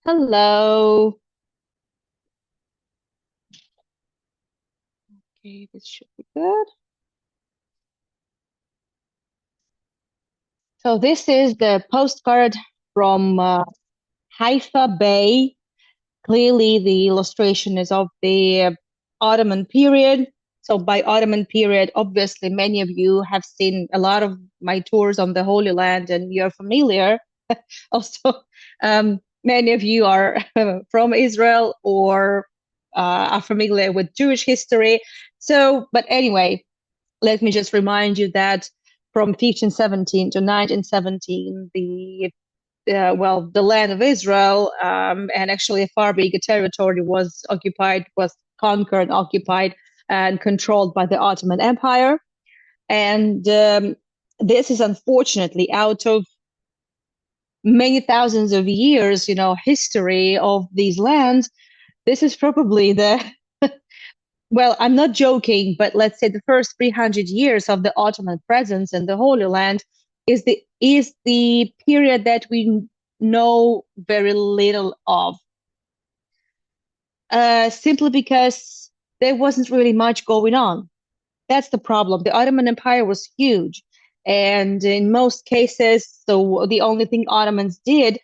Hello. Okay, this should be good. So this is the postcard from Haifa Bay. Clearly, the illustration is of the Ottoman period. So by Ottoman period, obviously, many of you have seen a lot of my tours on the Holy Land, and you're familiar. Also, many of you are from Israel or are familiar with Jewish history. So, but anyway, let me just remind you that from 1517 to 1917, the land of Israel, and actually a far bigger territory, was conquered, occupied, and controlled by the Ottoman Empire. And this is unfortunately out of many thousands of years, history of these lands. This is probably the well, I'm not joking, but let's say the first 300 years of the Ottoman presence in the Holy Land is the period that we know very little of, simply because there wasn't really much going on. That's the problem. The Ottoman Empire was huge, and in most cases, so the only thing Ottomans did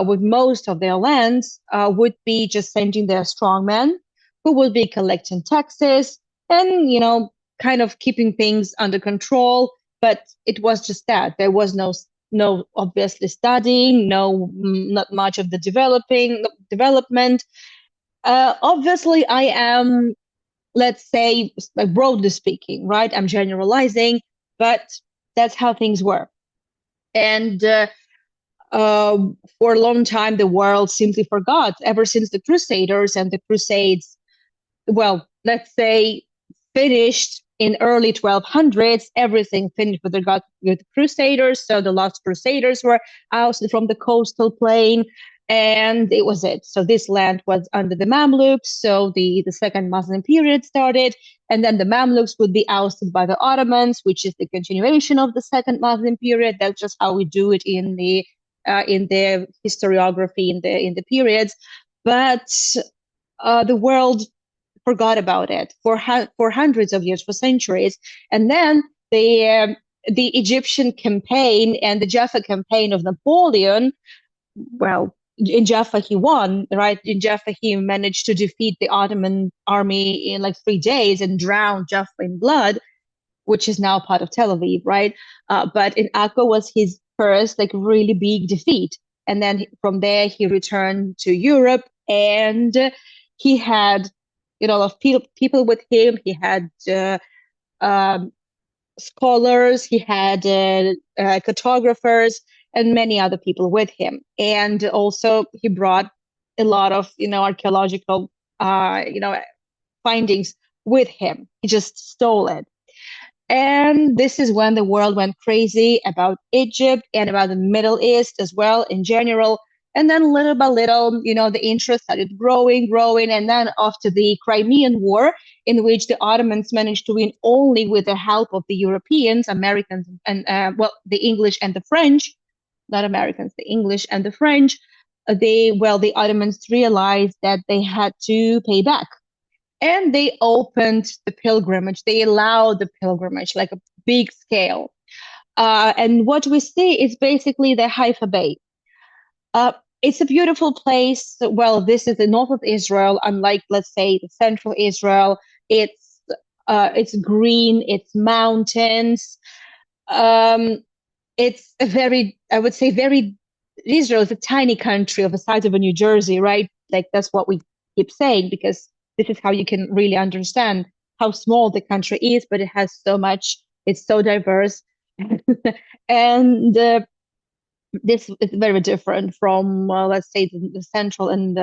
with most of their lands would be just sending their strongmen, who would be collecting taxes and kind of keeping things under control. But it was just that there was no obviously studying, not much of the development. Obviously, I am, let's say, like, broadly speaking, right? I'm generalizing, but that's how things were. And for a long time, the world simply forgot, ever since the Crusaders and the Crusades, well, let's say, finished in early 1200s. Everything finished with regard with the Crusaders. So the last Crusaders were ousted from the coastal plain, and it was it. So this land was under the Mamluks. So the second Muslim period started, and then the Mamluks would be ousted by the Ottomans, which is the continuation of the second Muslim period. That's just how we do it in the historiography in the periods. But the world forgot about it for hundreds of years, for centuries. And then the Egyptian campaign and the Jaffa campaign of Napoleon, well, in Jaffa he won, right? In Jaffa he managed to defeat the Ottoman army in like 3 days and drown Jaffa in blood, which is now part of Tel Aviv, right? But in Akko was his first like really big defeat. And then from there he returned to Europe, and he had a lot of people with him. He had um, scholars, he had cartographers, and many other people with him. And also he brought a lot of archaeological findings with him. He just stole it. And this is when the world went crazy about Egypt and about the Middle East as well in general. And then little by little, the interest started growing. And then after the Crimean War, in which the Ottomans managed to win only with the help of the Europeans, Americans, and the English and the French, not Americans, the English and the French, the Ottomans realized that they had to pay back, and they opened the pilgrimage. They allowed the pilgrimage, like a big scale. And what we see is basically the Haifa Bay. It's a beautiful place. Well, this is the north of Israel, unlike, let's say, the central Israel. It's green, it's mountains. Um, it's a very, I would say, very, Israel is a tiny country of the size of a New Jersey, right? Like that's what we keep saying, because this is how you can really understand how small the country is, but it has so much, it's so diverse. And this is very different from, let's say, the central and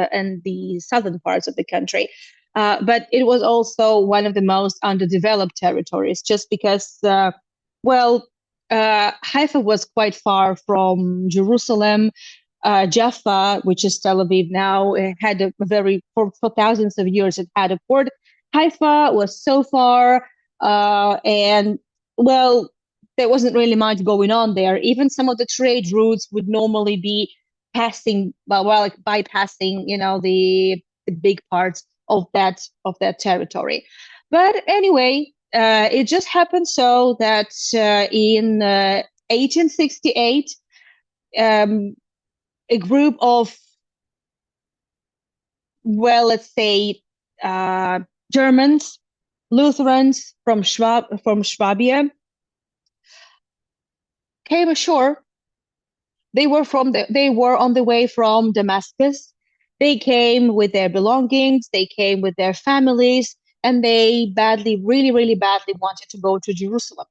the southern parts of the country. But it was also one of the most underdeveloped territories, just because, well, Haifa was quite far from Jerusalem. Jaffa, which is Tel Aviv now, it had a very, for thousands of years, it had a port. Haifa was so far, and well, there wasn't really much going on there. Even some of the trade routes would normally be passing, well, like bypassing, the big parts of that territory. But anyway, it just happened so that in 1868, um, a group of, well, let's say, uh, Germans, Lutherans from Swabia came ashore. They were on the way from Damascus. They came with their belongings, they came with their families, and they badly, really, really badly wanted to go to Jerusalem.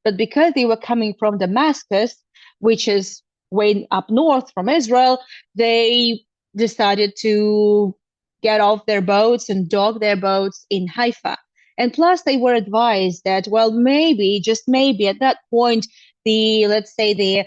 But because they were coming from Damascus, which is way up north from Israel, they decided to get off their boats and dock their boats in Haifa. And plus, they were advised that, well, maybe, just maybe, at that point, let's say,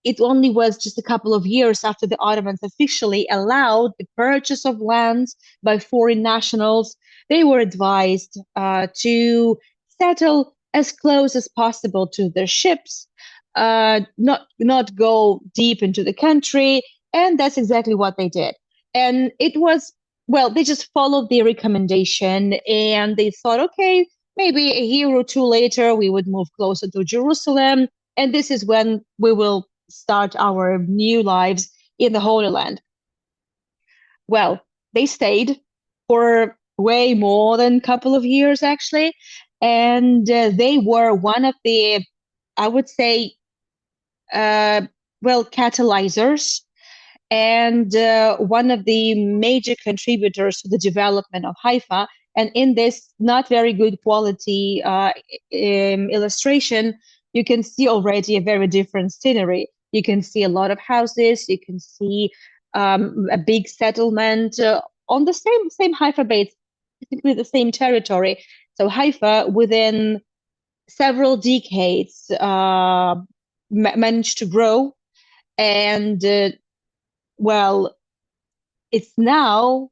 it only was just a couple of years after the Ottomans officially allowed the purchase of lands by foreign nationals. They were advised to settle as close as possible to their ships, not go deep into the country, and that's exactly what they did. And it was, well, they just followed the recommendation, and they thought, okay, maybe a year or two later we would move closer to Jerusalem, and this is when we will start our new lives in the Holy Land. Well, they stayed for way more than a couple of years, actually. And they were one of the, I would say, uh, well, catalyzers and one of the major contributors to the development of Haifa. And in this not very good quality illustration, you can see already a very different scenery. You can see a lot of houses. You can see a big settlement on the same Haifa base, basically the same territory. So Haifa, within several decades, managed to grow, and well, it's now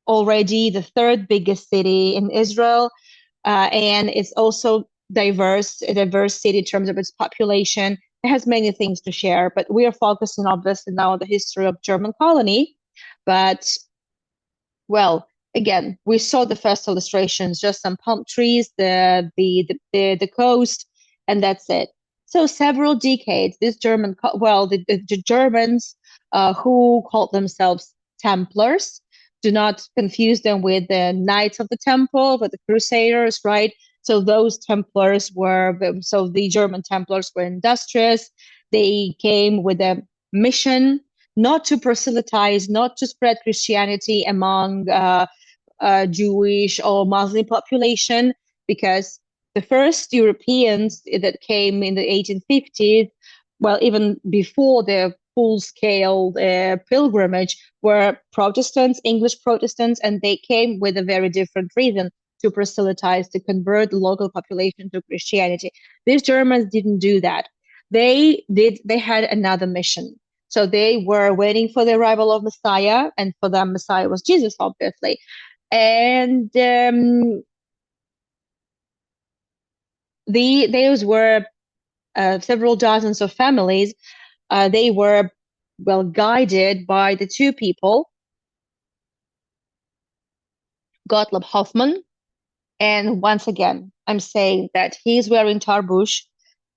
already the third biggest city in Israel, and it's also a diverse city in terms of its population. It has many things to share, but we are focusing obviously now on the history of German colony. But well, again, we saw the first illustrations, just some palm trees, the coast, and that's it. So several decades, this the Germans who called themselves Templars. Do not confuse them with the Knights of the Temple, with the Crusaders, right? So the German Templars were industrious. They came with a mission not to proselytize, not to spread Christianity among Jewish or Muslim population, because the first Europeans that came in the 1850s, well, even before the full-scale pilgrimage, were Protestants, English Protestants, and they came with a very different reason to proselytize, to convert the local population to Christianity. These Germans didn't do that. They had another mission. So they were waiting for the arrival of Messiah, and for them, Messiah was Jesus, obviously. And those were several dozens of families. They were well guided by the two people, Gottlob Hoffmann. And once again, I'm saying that he's wearing tarbush.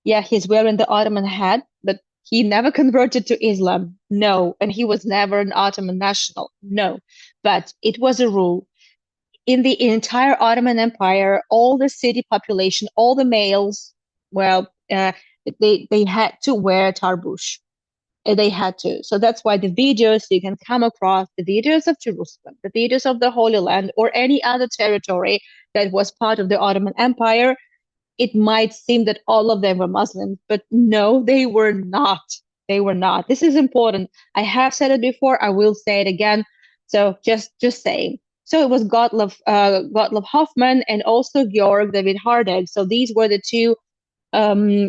Yeah, he's wearing the Ottoman hat, but he never converted to Islam. No. And he was never an Ottoman national. No. But it was a rule. In the entire Ottoman Empire, all the city population, all the males, well, they had to wear tarbush. They had to. So that's why the videos you can come across, the videos of Jerusalem, the videos of the Holy Land, or any other territory that was part of the Ottoman Empire, it might seem that all of them were Muslims, but no, they were not. They were not. This is important. I have said it before. I will say it again. So just saying. So it was Gottlob Hoffmann and also Georg David Hardegg. So these were the two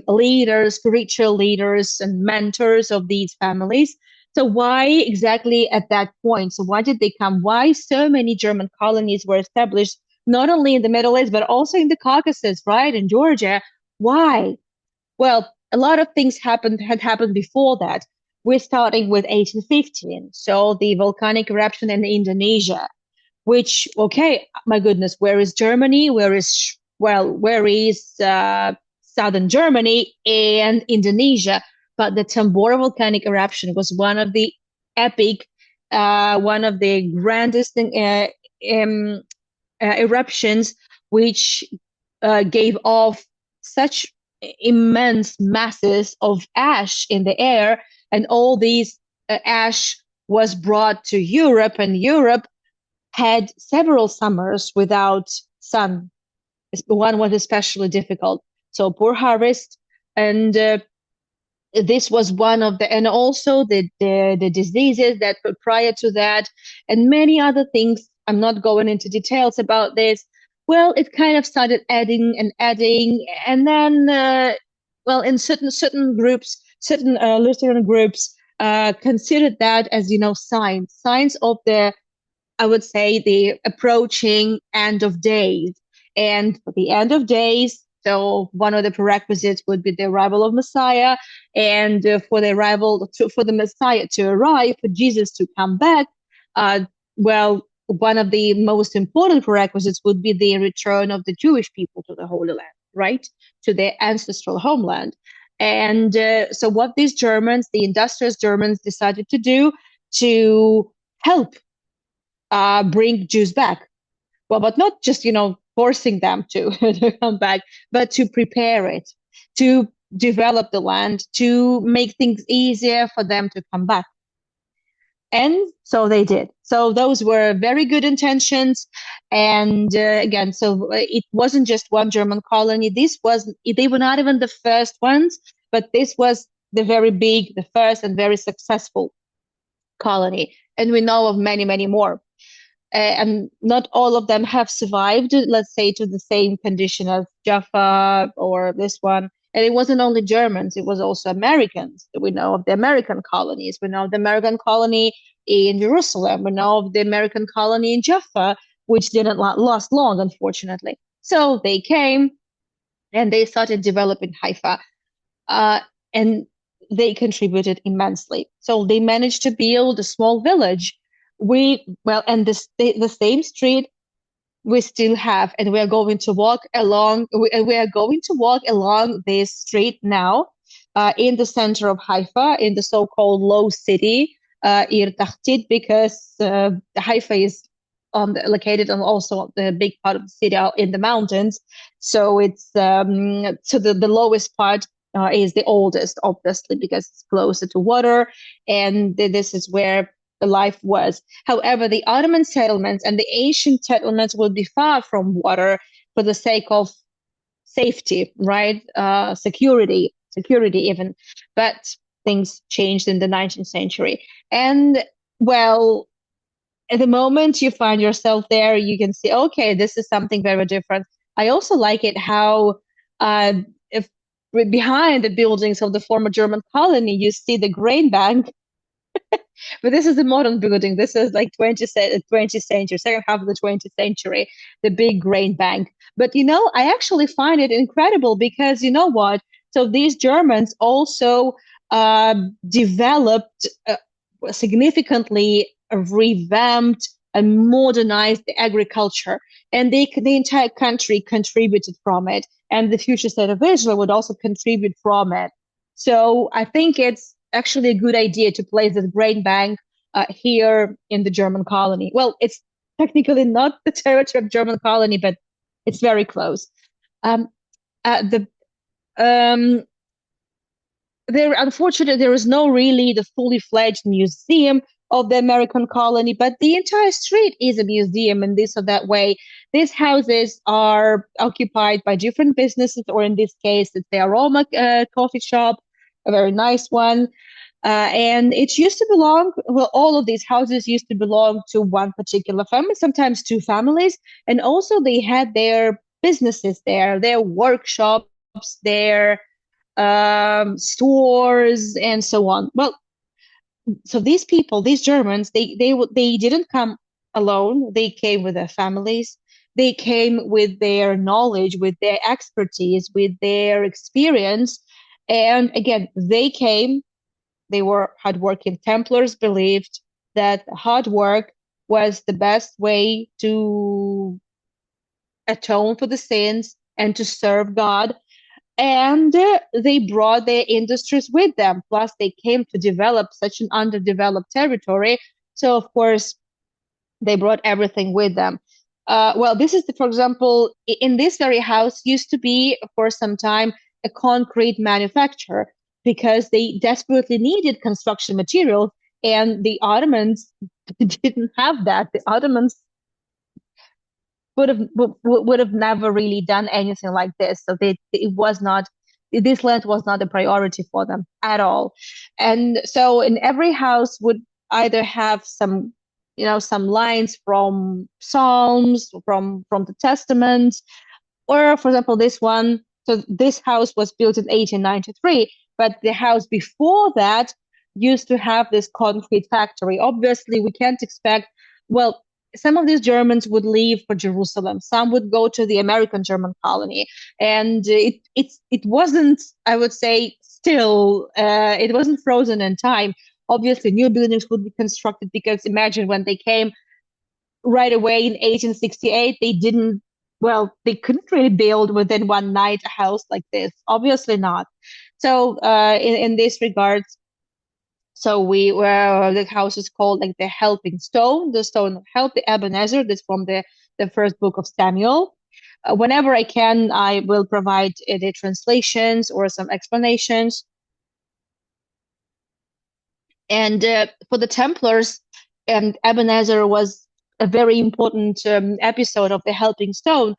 leaders, spiritual leaders and mentors of these families. So why exactly at that point? So why did they come? Why so many German colonies were established, not only in the Middle East, but also in the Caucasus, right? In Georgia. Why? Well, a lot of things had happened before that. we're starting with 1815. So the volcanic eruption in Indonesia, which, okay, my goodness, where is Germany? Where is southern Germany and Indonesia? But the Tambora volcanic eruption was one of the epic, one of the grandest um, eruptions, which gave off such immense masses of ash in the air, and all these ash was brought to Europe, and Europe had several summers without sun. One was especially difficult. So poor harvest, and this was one of the, and also the diseases that were prior to that, and many other things. I'm not going into details about this. Well, it kind of started adding and adding, and then, well, in certain groups, certain Lutheran groups considered that as, signs of the, I would say, the approaching end of days. And for the end of days, so one of the prerequisites would be the arrival of Messiah, and for the Messiah to arrive, for Jesus to come back. Well, one of the most important prerequisites would be the return of the Jewish people to the Holy Land, right, to their ancestral homeland. And so, what these Germans, the industrious Germans, decided to do to help bring Jews back. Well, but not just, forcing them to, to come back, but to prepare it, to develop the land, to make things easier for them to come back. And so they did. So those were very good intentions. And again, so it wasn't just one German colony. They were not even the first ones, but this was the first and very successful colony. And we know of many, many more. And not all of them have survived, let's say, to the same condition as Jaffa or this one. And it wasn't only Germans, it was also Americans. We know of the American colonies. We know of the American colony in Jerusalem. We know of the American colony in Jaffa, which didn't last long, unfortunately. So they came and they started developing Haifa. And they contributed immensely. So they managed to build a small village. And the same street we still have, and we are going to walk along. We are going to walk along this street now, in the center of Haifa, in the so-called low city, Ir Tahtit, because Haifa is located on also the big part of the city out in the mountains. So it's so the lowest part is the oldest, obviously, because it's closer to water, and this is where the life was. However, the Ottoman settlements and the ancient settlements will be far from water for the sake of safety, right? Security even. But things changed in the 19th century. And well, at the moment you find yourself there, you can see, okay, this is something very different. I also like it how if behind the buildings of the former German colony, you see the grain bank. But this is a modern building. This is like 20th century, second half of the 20th century, the big grain bank. But I actually find it incredible because you know what? So these Germans also developed significantly revamped and modernized the agriculture, and the entire country contributed from it, and the future state of Israel would also contribute from it. So I think it's actually a good idea to place the grain bank here in the German colony. Well, it's technically not the territory of German colony, but it's very close. Um, Unfortunately, there is no really the fully fledged museum of the American colony, but the entire street is a museum in this or that way. These houses are occupied by different businesses, or in this case, it's the Aroma coffee shop, a very nice one. And it used to belong, well, all of these houses used to belong to one particular family, sometimes two families. And also they had their businesses there, their workshops, their stores, and so on. Well, so these people, these Germans, they didn't come alone. They came with their families. They came with their knowledge, with their expertise, with their experience. And again, they came they were hardworking. Templars believed that hard work was the best way to atone for the sins and to serve God. And they brought their industries with them. Plus, they came to develop such an underdeveloped territory. So, of course, they brought everything with them. Well, this is, for example, in this very house used to be for some time a concrete manufacturer because they desperately needed construction materials, and the Ottomans didn't have that. The Ottomans would have never really done anything like this. So it was not this land was not a priority for them at all. And so in every house would either have some some lines from Psalms, from the Testament, or for example this one. So this house was built in 1893, but the house before that used to have this concrete factory. Obviously we can't expect, well, some of these Germans would leave for Jerusalem. Some would go to the American German colony, and it wasn't, I would say, still it wasn't frozen in time. Obviously, new buildings would be constructed because imagine when they came right away in 1868, they didn't. Well, they couldn't really build within one night a house like this. Obviously not. So in this regard, so we were the house is called like the helping stone, the stone of help, the Ebenezer. That's from the first book of Samuel. Whenever I can, I will provide the translations or some explanations. And for the Templars, Ebenezer was a very important episode of the helping stone.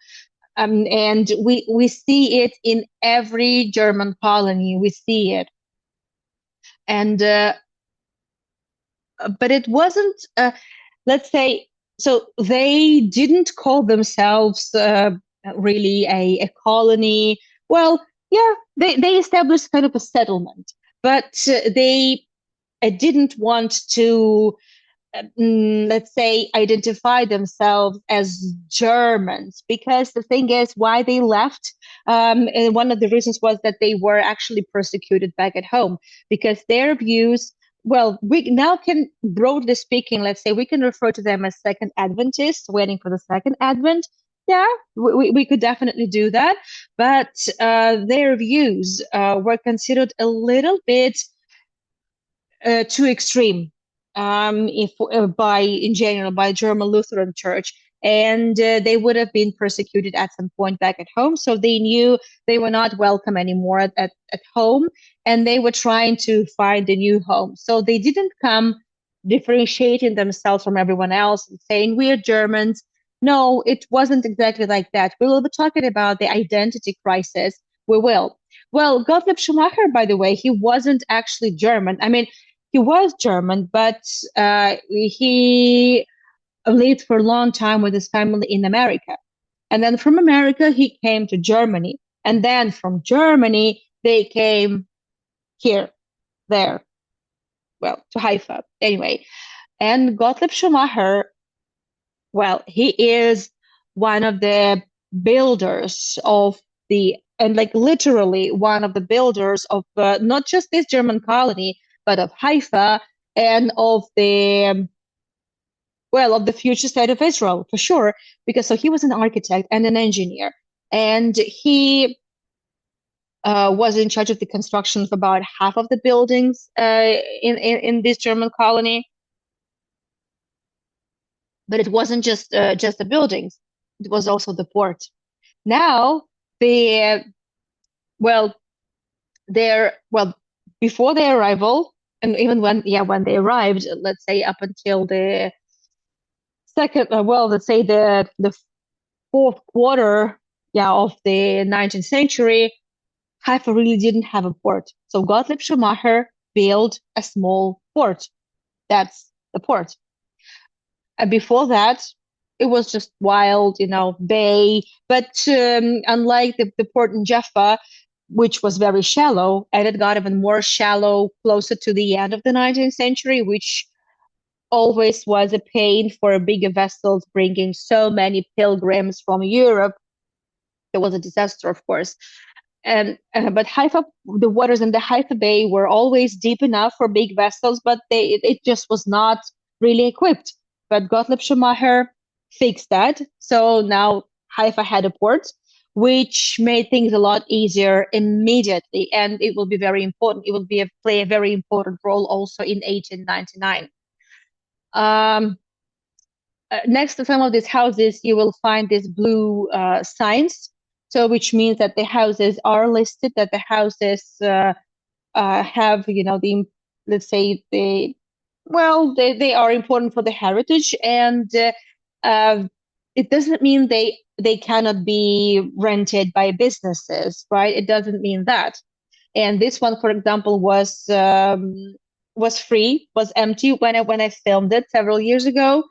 And we see it in every German colony. We see it. And but it wasn't, let's say, so they didn't call themselves really a colony. Well, yeah, they established kind of a settlement, but they didn't want to, let's say, identify themselves as Germans, because the thing is, why they left, and one of the reasons was that they were actually persecuted back at home because their views. Well, we now can, broadly speaking, let's say we can refer to them as Second Adventists, waiting for the Second Advent. Yeah, we could definitely do that. But their views were considered a little bit too extreme, if by in general by German Lutheran Church, and they would have been persecuted at some point back at home. So they knew they were not welcome anymore at home, and they were trying to find a new home. So they didn't come differentiating themselves from everyone else and saying we are Germans. No, it wasn't exactly like that. We will be talking about the identity crisis. We will. Well, Gottlieb Schumacher, by the way, he wasn't actually German. I mean, he was German, but he lived for a long time with his family in America. And then from America, he came to Germany. And then from Germany, they came here, there, well, to Haifa. Anyway, and Gottlieb Schumacher, well, he is one of the builders of and like literally one of the builders of not just this German colony, but of Haifa and of of the future state of Israel, for sure, because so he was an architect and an engineer, and he was in charge of the construction of about half of the buildings in this German colony. But it wasn't just the buildings; it was also the port. Now the well, before their arrival, and even when they arrived, let's say up until the second, let's say the fourth quarter, of the 19th century, Haifa really didn't have a port. So Gottlieb Schumacher built a small port. That's the port. And before that, it was just wild, bay. But unlike the port in Jaffa, which was very shallow, and it got even more shallow closer to the end of the 19th century, which always was a pain for bigger vessels bringing so many pilgrims from Europe. It was a disaster, of course. And but Haifa, the waters in the Haifa Bay were always deep enough for big vessels, but it just was not really equipped. But Gottlieb Schumacher fixed that, so now Haifa had a port, which made things a lot easier immediately, and it will be very important. It will play a very important role also in 1899. Um, Next to some of these houses, you will find these blue signs. So, which means that the houses are listed, that the houses have, let's say they are important for the heritage, and uh, it doesn't mean they cannot be rented by businesses, right? It doesn't mean that. And this one, for example, was free, was empty when I filmed it several years ago.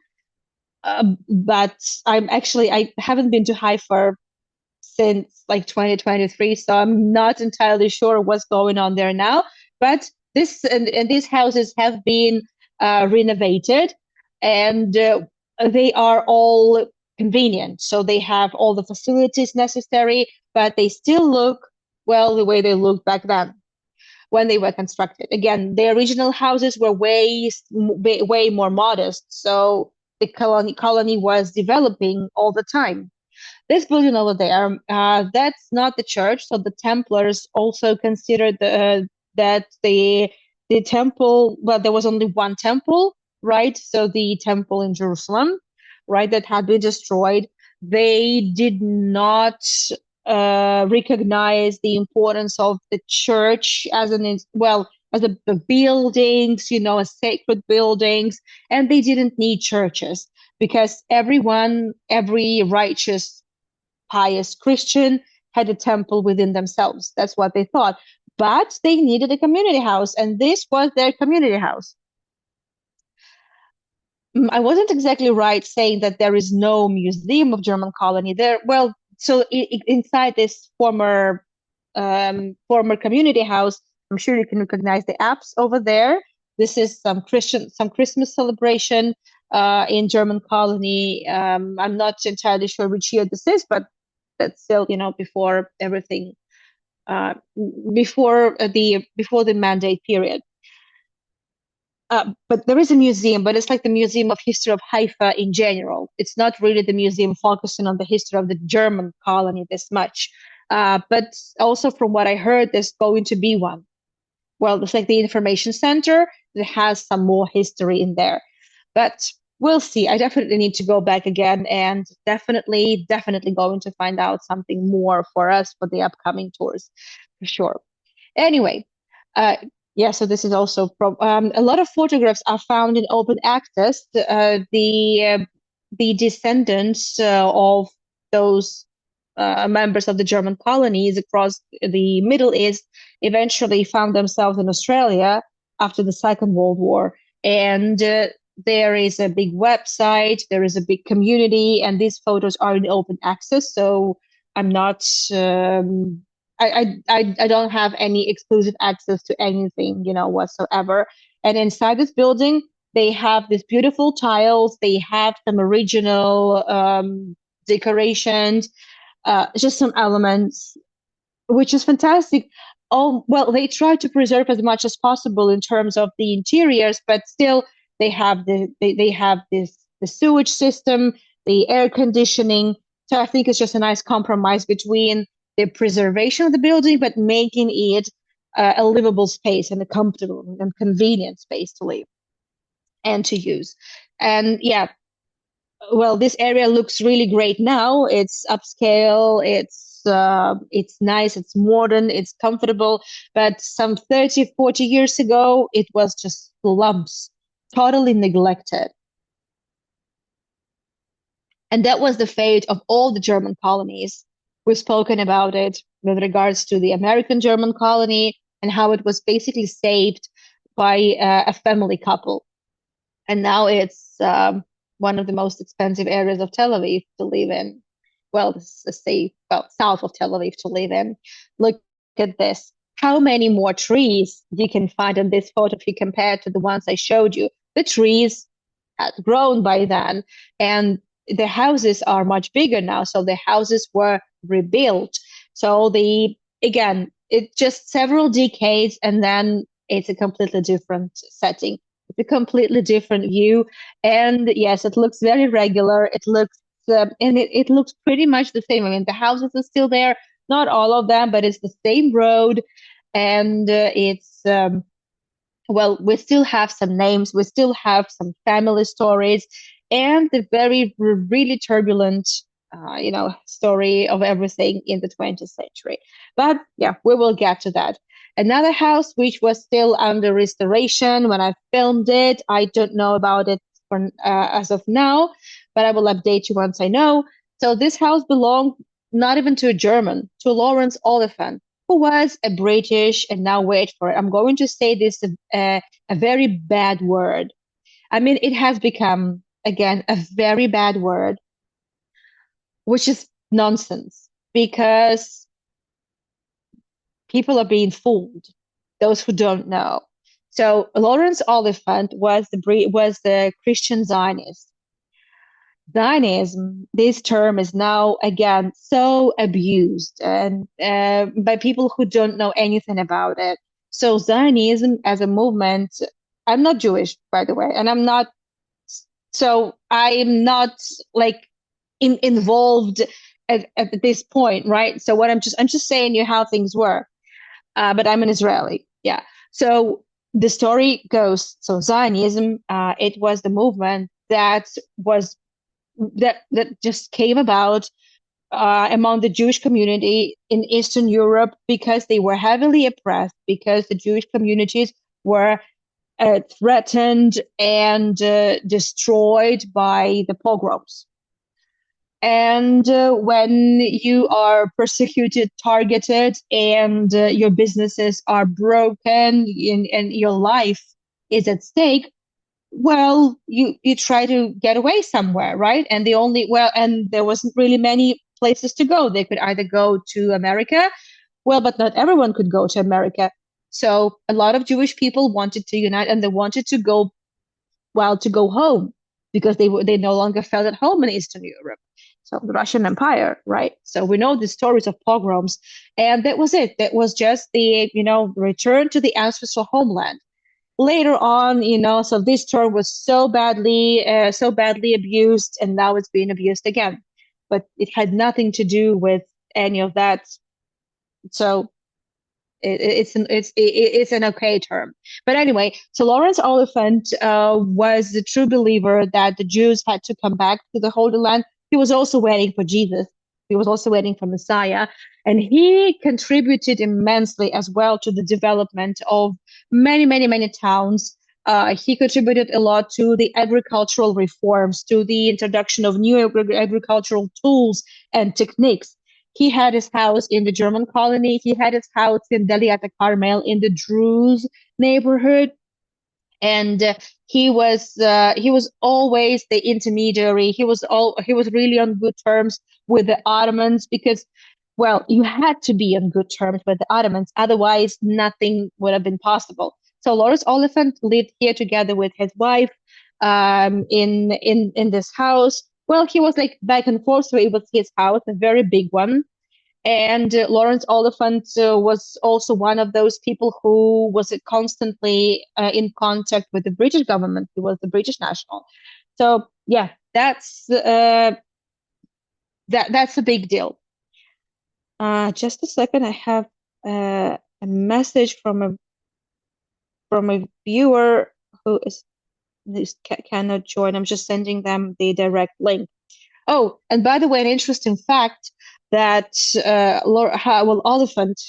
But I haven't been to Haifa since like 2023, so I'm not entirely sure what's going on there now. But and these houses have been renovated, and they are all convenient. So they have all the facilities necessary, but they still look well the way they looked back then when they were constructed. Again, the original houses were way more modest, so the colony was developing all the time. This building over there, that's not the church. So the Templars also considered that the temple. Well, there was only one temple, right? So the temple in Jerusalem, right, that had been destroyed. They did not recognize the importance of the church as the buildings, as sacred buildings, and they didn't need churches because every righteous, pious Christian had a temple within themselves. That's what they thought. But they needed a community house, and this was their community house. I wasn't exactly right saying that there is no museum of German colony there. Well, so inside this former community house, I'm sure you can recognize the apse over there. This is some Christmas celebration in German colony. I'm not entirely sure which year this is, but that's still, before everything, before the mandate period. But there is a museum, but it's like the Museum of History of Haifa in general. It's not really the museum focusing on the history of the German colony this much. But also from what I heard, there's going to be one. Well, it's like the information center that has some more history in there. But we'll see. I definitely need to go back again and definitely going to find out something more for us for the upcoming tours, for sure. Anyway, yeah, so this is also a lot of photographs are found in open access. The descendants of those members of the German colonies across the Middle East eventually found themselves in Australia after the Second World War. And there is a big website, there is a big community, and these photos are in open access. So I'm not, I don't have any exclusive access to anything, whatsoever. And inside this building, they have these beautiful tiles. They have some original decorations, just some elements, which is fantastic. Oh, well, they try to preserve as much as possible in terms of the interiors, but still they have the sewage system, the air conditioning. So I think it's just a nice compromise between the preservation of the building, but making it a livable space and a comfortable and convenient space to live and to use. And yeah, well, this area looks really great now. It's upscale, it's nice, it's modern, it's comfortable. But some 30, 40 years ago, it was just slums, totally neglected. And that was the fate of all the German colonies. We've spoken about it with regards to the American German colony and how it was basically saved by a family couple. And now it's one of the most expensive areas of Tel Aviv to live in. Well, let's say, south of Tel Aviv to live in. Look at this. How many more trees you can find in this photo if you compare to the ones I showed you? The trees had grown by then, and the houses are much bigger now. So the houses were rebuilt. So the again, it's just several decades, and then it's a completely different setting. It's a completely different view. And yes, it looks very regular. It looks, and it looks pretty much the same. I mean, the houses are still there, not all of them, but it's the same road. And well, we still have some names, we still have some family stories, and the very, really turbulent, story of everything in the 20th century. But yeah, we will get to that. Another house which was still under restoration when I filmed it. I don't know about it as of now, but I will update you once I know. So this house belonged not even to a German, to Lawrence Oliphant, who was a British, and now wait for it. I'm going to say this a very bad word. I mean, it has become, again, a very bad word, which is nonsense because people are being fooled, those who don't know. So Lawrence Oliphant was the Christian Zionist. Zionism, this term is now again so abused and by people who don't know anything about it. So Zionism as a movement, I'm not Jewish, by the way, and so I'm not like involved at this point, right? So I'm just saying you how things were. But I'm an Israeli, yeah. So the story goes, so Zionism, it was the movement that just came about among the Jewish community in Eastern Europe because they were heavily oppressed, because the Jewish communities were threatened and destroyed by the pogroms. And when you are persecuted, targeted, and your businesses are broken and your life is at stake, well, you try to get away somewhere, right? And and there wasn't really many places to go. They could either go to America, well, but not everyone could go to America. So a lot of Jewish people wanted to unite, and they wanted to go, well, to go home because they no longer felt at home in Eastern Europe. So the Russian Empire, right? So we know the stories of pogroms, and that was it. That was just the return to the ancestral homeland. Later on, so this term was so badly abused, and now it's being abused again. But it had nothing to do with any of that. So it's an okay term. But anyway, so Lawrence Oliphant was the true believer that the Jews had to come back to the Holy Land. He was also waiting for Jesus. He was also waiting for Messiah. And he contributed immensely as well to the development of many, many, many towns. He contributed a lot to the agricultural reforms, to the introduction of new agricultural tools and techniques. He had his house in the German colony. He had his house in Daliat Carmel in the Druze neighborhood. And he was always the intermediary. He was really on good terms with the Ottomans because, well, you had to be on good terms with the Ottomans, otherwise nothing would have been possible. So Lawrence Oliphant lived here together with his wife in this house. Well, he was like back and forth, so it was his house, a very big one. And Lawrence Oliphant was also one of those people who was constantly in contact with the British government. He was the British national. So yeah, that's a big deal. Just a second, I have a message from a viewer who cannot join. I'm just sending them the direct link. Oh, and by the way, an interesting fact that Oliphant,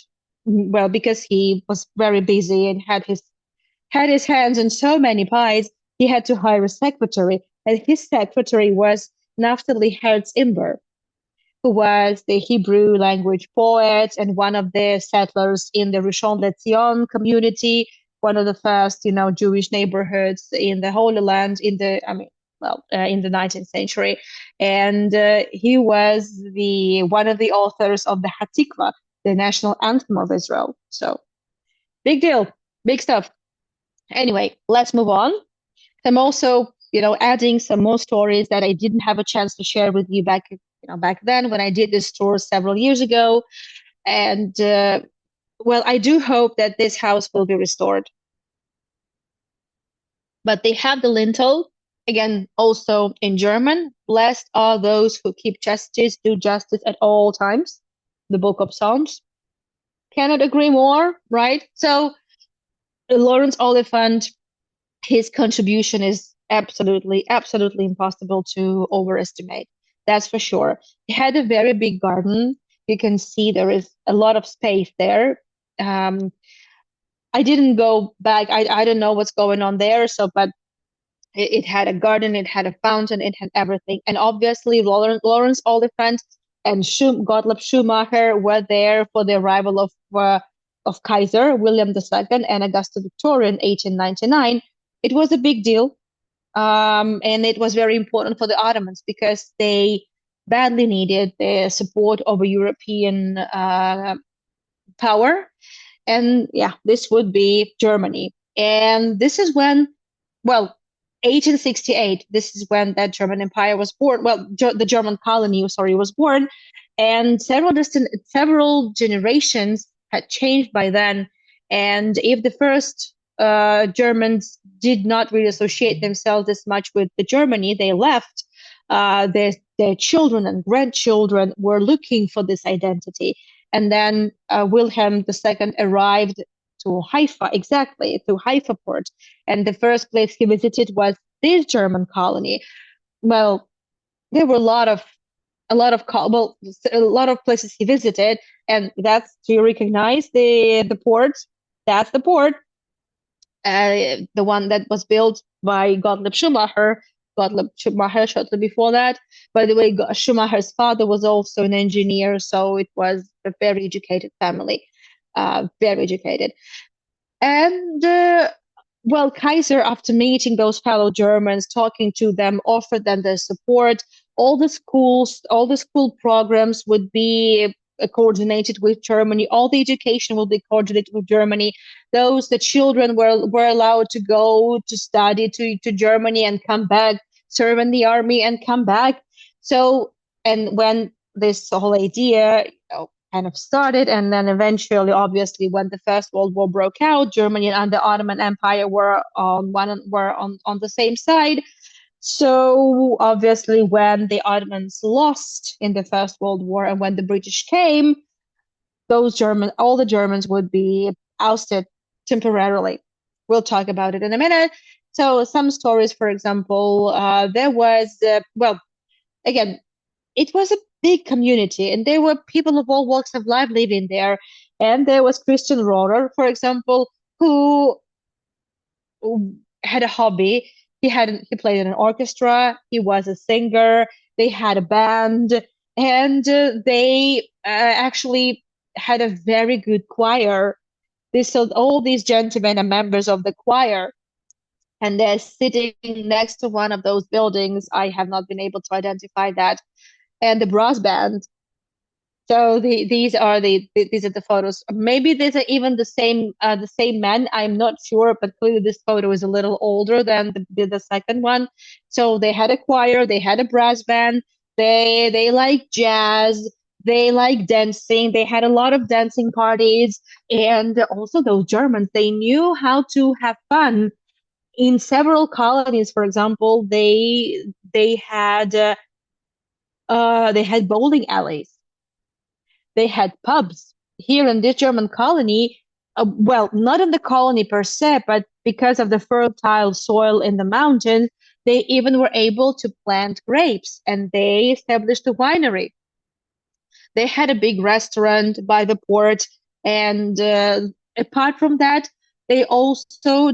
well, because he was very busy and had his hands in so many pies, he had to hire a secretary, and his secretary was Naphtali Herz Imber, who was the Hebrew language poet and one of the settlers in the Rishon LeZion community, one of the first, Jewish neighborhoods in the Holy Land in the 19th century. And he was one of the authors of the Hatikva, the national anthem of Israel. So big deal, big stuff. Anyway, let's move on. I'm also, adding some more stories that I didn't have a chance to share with you back then when I did this tour several years ago. And well, I do hope that this house will be restored. But they have the lintel, again, also in German. Blessed are those who keep justice, do justice at all times. The Book of Psalms. Cannot agree more, right? So Lawrence Oliphant, his contribution is absolutely, absolutely impossible to overestimate. That's for sure. He had a very big garden. You can see there is a lot of space there. Um, I didn't go back. I don't know what's going on there. So, but it had a garden, it had a fountain, it had everything. And obviously, Lawrence Oliphant and Gottlieb Schumacher were there for the arrival of Kaiser William II and Augusta Victoria in 1899. It was a big deal, and it was very important for the Ottomans because they badly needed the support of a European power. And yeah, this would be Germany. And this is when, well, 1868, this is when that German Empire was born. Well, the German colony, sorry, was born. And several generations had changed by then. And if the first Germans did not really associate themselves as much with the Germany, they left. Their children and grandchildren were looking for this identity. And then Wilhelm II arrived to Haifa, exactly, to Haifa port. And the first place he visited was this German colony. Well, there were a lot of places he visited, and that's to recognize the port. That's the port, the one that was built by Gottlieb Schumacher. Gottlieb Schumacher shortly before that. By the way, Schumacher's father was also an engineer, so it was a very educated family, very educated. And well, Kaiser, after meeting those fellow Germans, talking to them, offered them their support. All the school programs would be coordinated with Germany. All the education will be coordinated with Germany. The children were allowed to go to study to Germany and come back, serve in the army and come back. So, and when this whole idea, kind of started, and then eventually, obviously, when the First World War broke out, Germany and the Ottoman Empire were on the same side. So obviously, when the Ottomans lost in the First World War and when the British came, all the Germans would be ousted temporarily. We'll talk about it in a minute. So some stories, for example, there was, well, again, it was a big community and there were people of all walks of life living there. And there was Christian Rohrer, for example, who had a hobby. He played in an orchestra. He was a singer. They had a band, and they actually had a very good choir. So all these gentlemen are members of the choir, and they're sitting next to one of those buildings. I have not been able to identify that, and the brass band. So these are the photos. Maybe these are even the same men. I'm not sure, but clearly this photo is a little older than the second one. So they had a choir, they had a brass band, they like jazz, they like dancing, they had a lot of dancing parties, and also those Germans, they knew how to have fun. In several colonies, for example, they had bowling alleys, they had pubs here in this German colony. Well, not in the colony per se, but because of the fertile soil in the mountains, they even were able to plant grapes and they established a winery. They had a big restaurant by the port. And apart from that, they also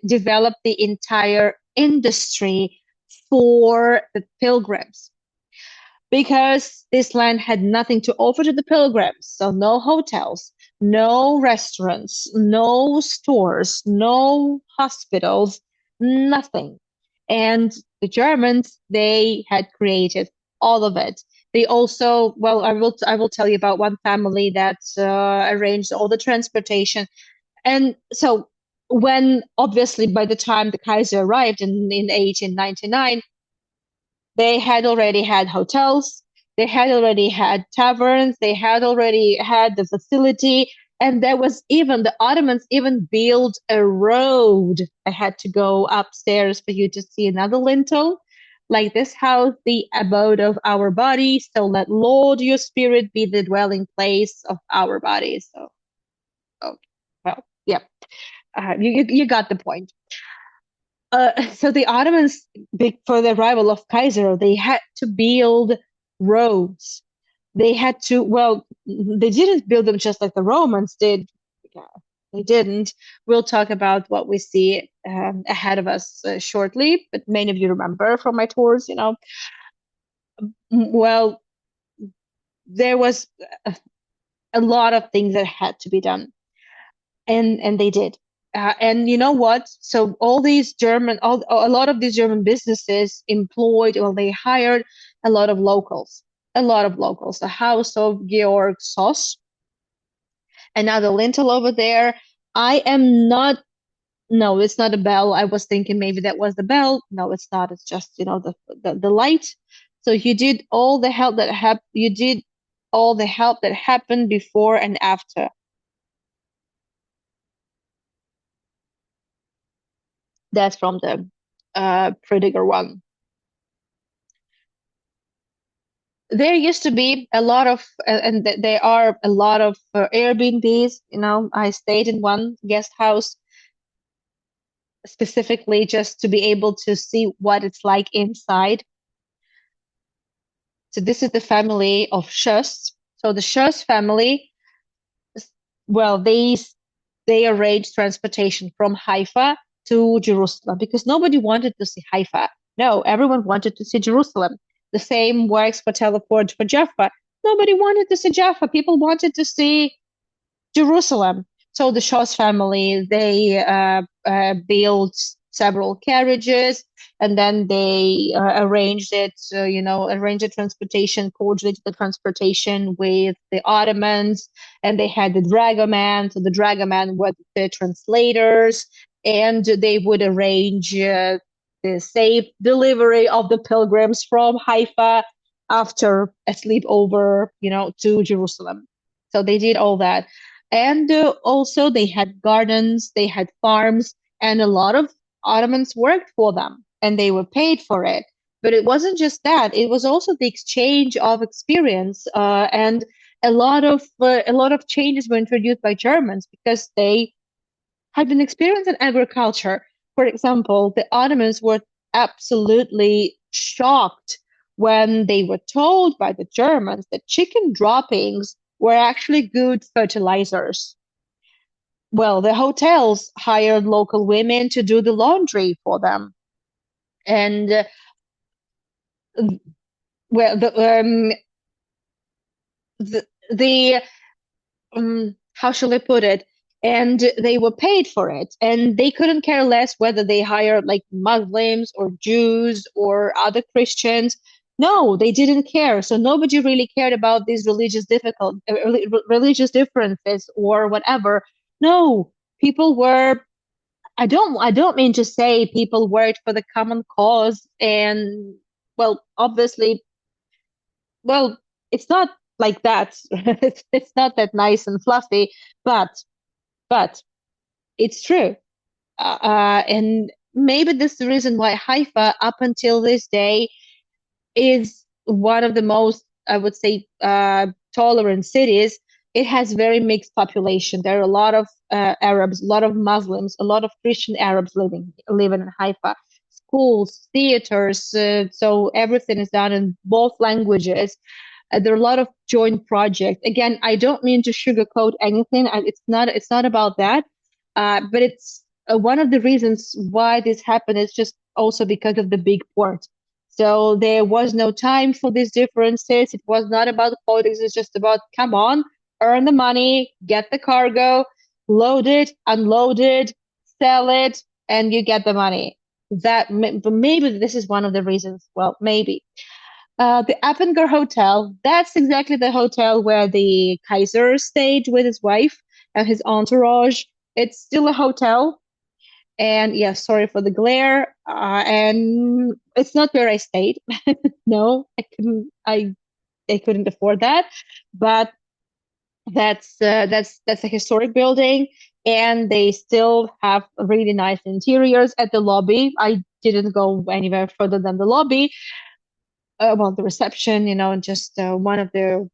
developed the entire industry for the pilgrims because this land had nothing to offer to the pilgrims. So no hotels, no restaurants, no stores, no hospitals, nothing. And the Germans, they had created all of it. They also, well, I will tell you about one family that arranged all the transportation. And so when obviously by the time the Kaiser arrived in 1899, they had already had hotels, They had already had taverns, they had already had the facility, and there was even the Ottomans even built a road. I had to go upstairs for you to see another lintel. Like this house, the abode of our bodies, so let Lord your spirit be the dwelling place of our bodies. So, oh, well, yeah, you got the point. So the Ottomans, for the arrival of Kaiser, they had to build roads. They had to, well, they didn't build them just like the Romans did. Yeah, they didn't. We'll talk about what we see ahead of us shortly, but many of you remember from my tours, well, there was a, a lot of things that had to be done, and they did. And you know what? So a lot of these German businesses employed, well, they hired a lot of locals, a lot of locals. The house of Georg Soss, another lintel over there. I am not, no, it's not a bell. I was thinking maybe that was the bell. No, it's not. It's just, the light. So you did all the help that happened before and after. That's from the Prediger one. There used to be a lot of, there are a lot of Airbnbs. I stayed in one guest house specifically just to be able to see what it's like inside. So this is the family of Schuss. So the Schuss family, well, they arranged transportation from Haifa to Jerusalem because nobody wanted to see Haifa. No, everyone wanted to see Jerusalem. The same works for teleport for Jaffa. Nobody wanted to see Jaffa. People wanted to see Jerusalem. So the Shaw's family, they built several carriages, and then they arranged the transportation, coordinated the transportation with the Ottomans, and they had the dragoman. So the dragoman were the translators, and they would arrange the safe delivery of the pilgrims from Haifa after a sleepover, to Jerusalem. So they did all that. And also, they had gardens, they had farms, and a lot of Ottomans worked for them and they were paid for it. But it wasn't just that, it was also the exchange of experience. And a lot of changes were introduced by Germans because they had an experience in agriculture. For example, the Ottomans were absolutely shocked when they were told by the Germans that chicken droppings were actually good fertilizers. Well, the hotels hired local women to do the laundry for them. And well, the how shall I put it? And they were paid for it, and they couldn't care less whether they hired like Muslims or Jews or other Christians. No, they didn't care. So nobody really cared about these religious differences or whatever. No, people were. I don't mean to say people worked for the common cause, and well, obviously, well, it's not like that. It's not that nice and fluffy, but but it's true. And maybe this is the reason why Haifa, up until this day, is one of the most, I would say, tolerant cities. It has very mixed population. There are a lot of Arabs, a lot of Muslims, a lot of Christian Arabs living in Haifa. Schools, theaters, so everything is done in both languages. There are a lot of joint projects. Again, I don't mean to sugarcoat anything. It's not about that. But it's one of the reasons why this happened is just also because of the big port. So there was no time for these differences. It was not about politics. It's just about, come on, earn the money, get the cargo, load it, unload it, sell it, and you get the money. But maybe this is one of the reasons. Well, maybe. The Appinger Hotel, that's exactly the hotel where the Kaiser stayed with his wife and his entourage. It's still a hotel. And yeah, sorry for the glare. And it's not where I stayed. No, I couldn't. they couldn't afford that. But that's a historic building, and they still have really nice interiors at the lobby. I didn't go anywhere further than the lobby. Well, the reception, and just one of the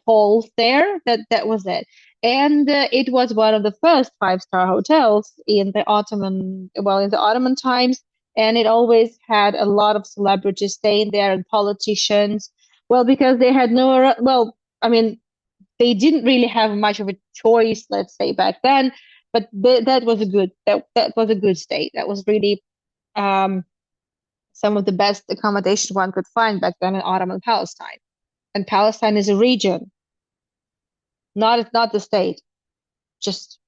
halls there. That was it. And it was one of the first five-star hotels in the Ottoman times, and it always had a lot of celebrities staying there and politicians. Well, because they had no, well, I mean, they didn't really have much of a choice, let's say back then, but that was a good stay. That was really um, some of the best accommodation one could find back then in Ottoman Palestine. And Palestine is a region, not the state. Just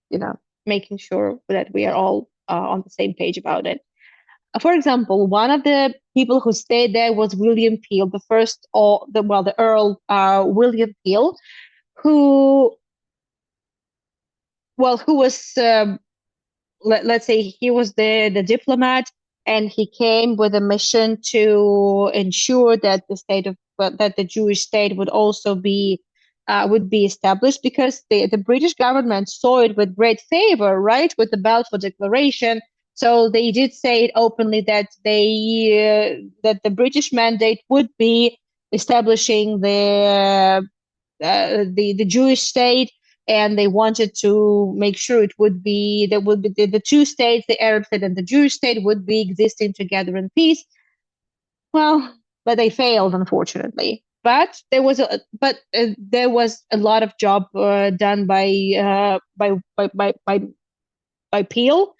making sure that we are all on the same page about it. For example, one of the people who stayed there was William Peel, the first, or the Earl William Peel, who who was let's say he was the diplomat, and he came with a mission to ensure that that the Jewish state would be established, because the British government saw it with great favor, right, with the Balfour Declaration. So they did say it openly that that the British mandate would be establishing the Jewish state, and they wanted to make sure it would be there would be the two states, the Arab state and the Jewish state, would be existing together in peace. Well, but they failed, unfortunately. But there was a lot of job done by Peel.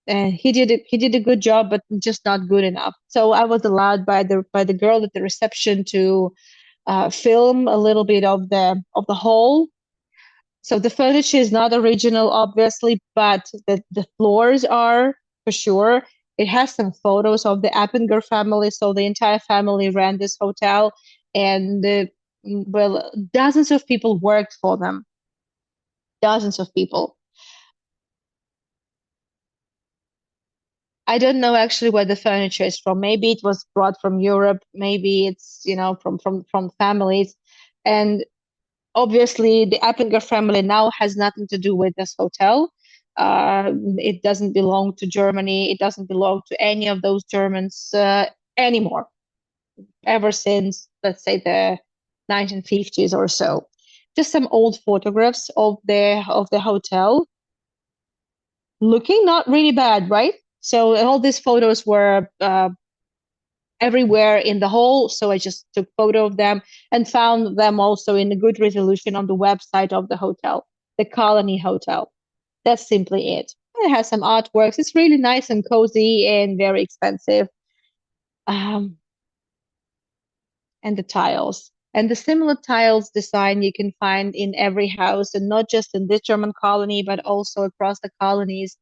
He did a good job, but just not good enough. So I was allowed by the girl at the reception to film a little bit of the hall. So the furniture is not original, obviously, but the floors are for sure. It has some photos of the Appinger family. So the entire family ran this hotel, and well, dozens of people worked for them. Dozens of people. I don't know actually where the furniture is from. Maybe it was brought from Europe. Maybe it's, from families. And obviously, the Appinger family now has nothing to do with this hotel. It doesn't belong to Germany. It doesn't belong to any of those Germans anymore, ever since, let's say, the 1950s or so. Just some old photographs of the hotel, looking not really bad, right? So all these photos were everywhere in the hall. So I just took photo of them and found them also in a good resolution on the website of the hotel, the Colony Hotel. That's simply it. It has some artworks. It's really nice and cozy and very expensive. Um, and the tiles. And the similar tiles design you can find in every house, and not just in this German colony, but also across the colonies,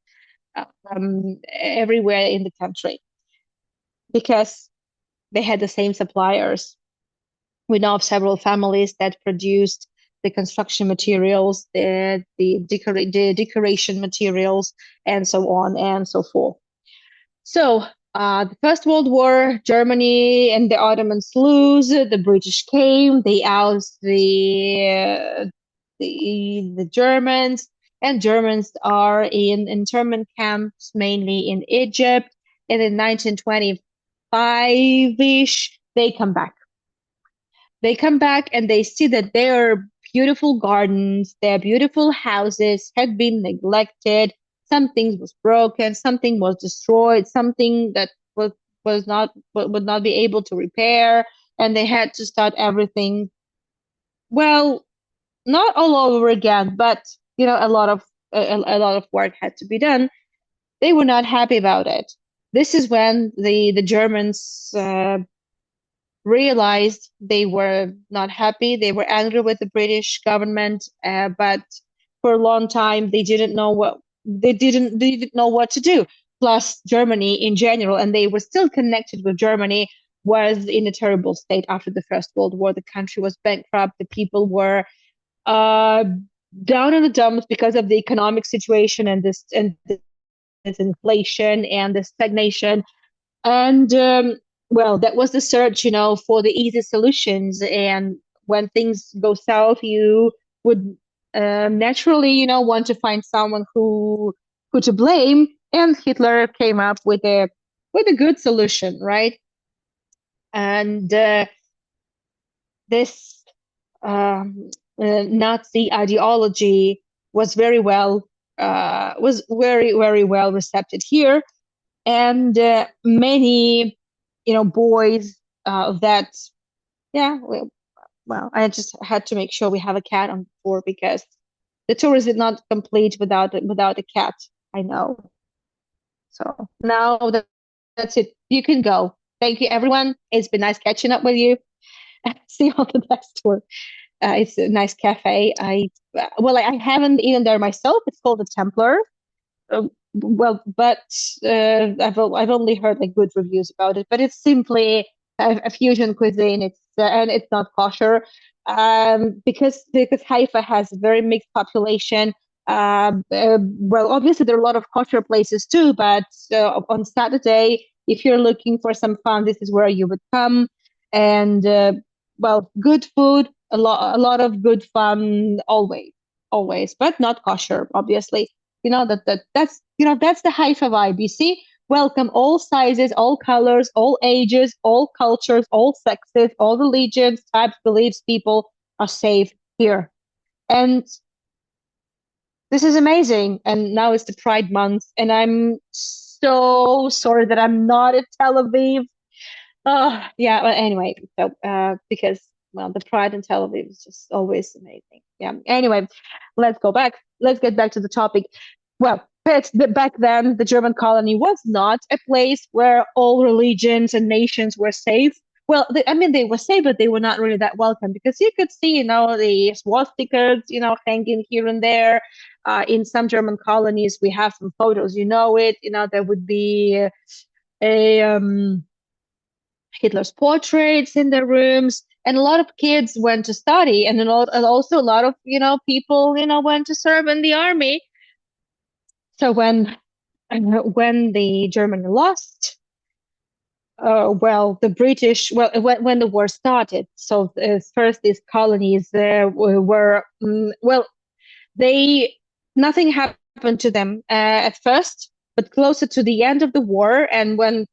everywhere in the country, because they had the same suppliers. We know of several families that produced the construction materials, the decoration materials, and so on and so forth. So, the First World War, Germany and the Ottomans lose. The British came. They oust the Germans, and Germans are in internment camps, mainly in Egypt. And in 1925-ish, they come back. They come back and they see that their beautiful gardens, their beautiful houses had been neglected. Something was broken, something was destroyed, something that was not would not be able to repair, and they had to start everything. Well, not all over again, but a lot of work had to be done. They were not happy about it. This is when the Germans realized they were not happy. They were angry with the British government, but for a long time they didn't know what to do. Plus, Germany in general, and they were still connected with Germany, was in a terrible state after the First World War. The country was bankrupt. The people were uh, down in the dumps because of the economic situation and this inflation and the stagnation. And well, that was the search, for the easy solutions. And when things go south, you would naturally, want to find someone who to blame. And Hitler came up with a good solution, right? And this Nazi ideology was very well received here, and many boys that yeah well, I just had to make sure we have a cat on board because the tour is not complete without a cat. I know. So now that's it. You can go. Thank you, everyone. It's been nice catching up with you. See you on the next tour. It's a nice cafe. I haven't eaten there myself. It's called the Templar. But I've only heard like good reviews about it. But it's simply a fusion cuisine. And it's not kosher, because Haifa has a very mixed population. Obviously there are a lot of kosher places too, but on Saturday, if you're looking for some fun, this is where you would come. And good food, a lot of good fun, always, but not kosher, obviously. That's the Haifa vibe. You see, welcome all sizes, all colors, all ages, all cultures, all sexes, all religions, types, beliefs. People are safe here, and this is amazing. And now it's the Pride month, and I'm so sorry that I'm not at Tel Aviv. Oh, yeah. Well, anyway, so because the Pride in Tel Aviv is just always amazing. Yeah. Anyway, let's go back. Let's get back to the topic. Well, back then, the German colony was not a place where all religions and nations were safe. Well, I mean, they were safe, but they were not really that welcome because you could see, the swastikas, hanging here and there. In some German colonies, we have some photos. There would be a Hitler's portraits in their rooms, and a lot of kids went to study, and also a lot of people went to serve in the army. So when the Germany lost, the British, when the war started, so first these colonies were they nothing happened to them at first, but closer to the end of the war, and when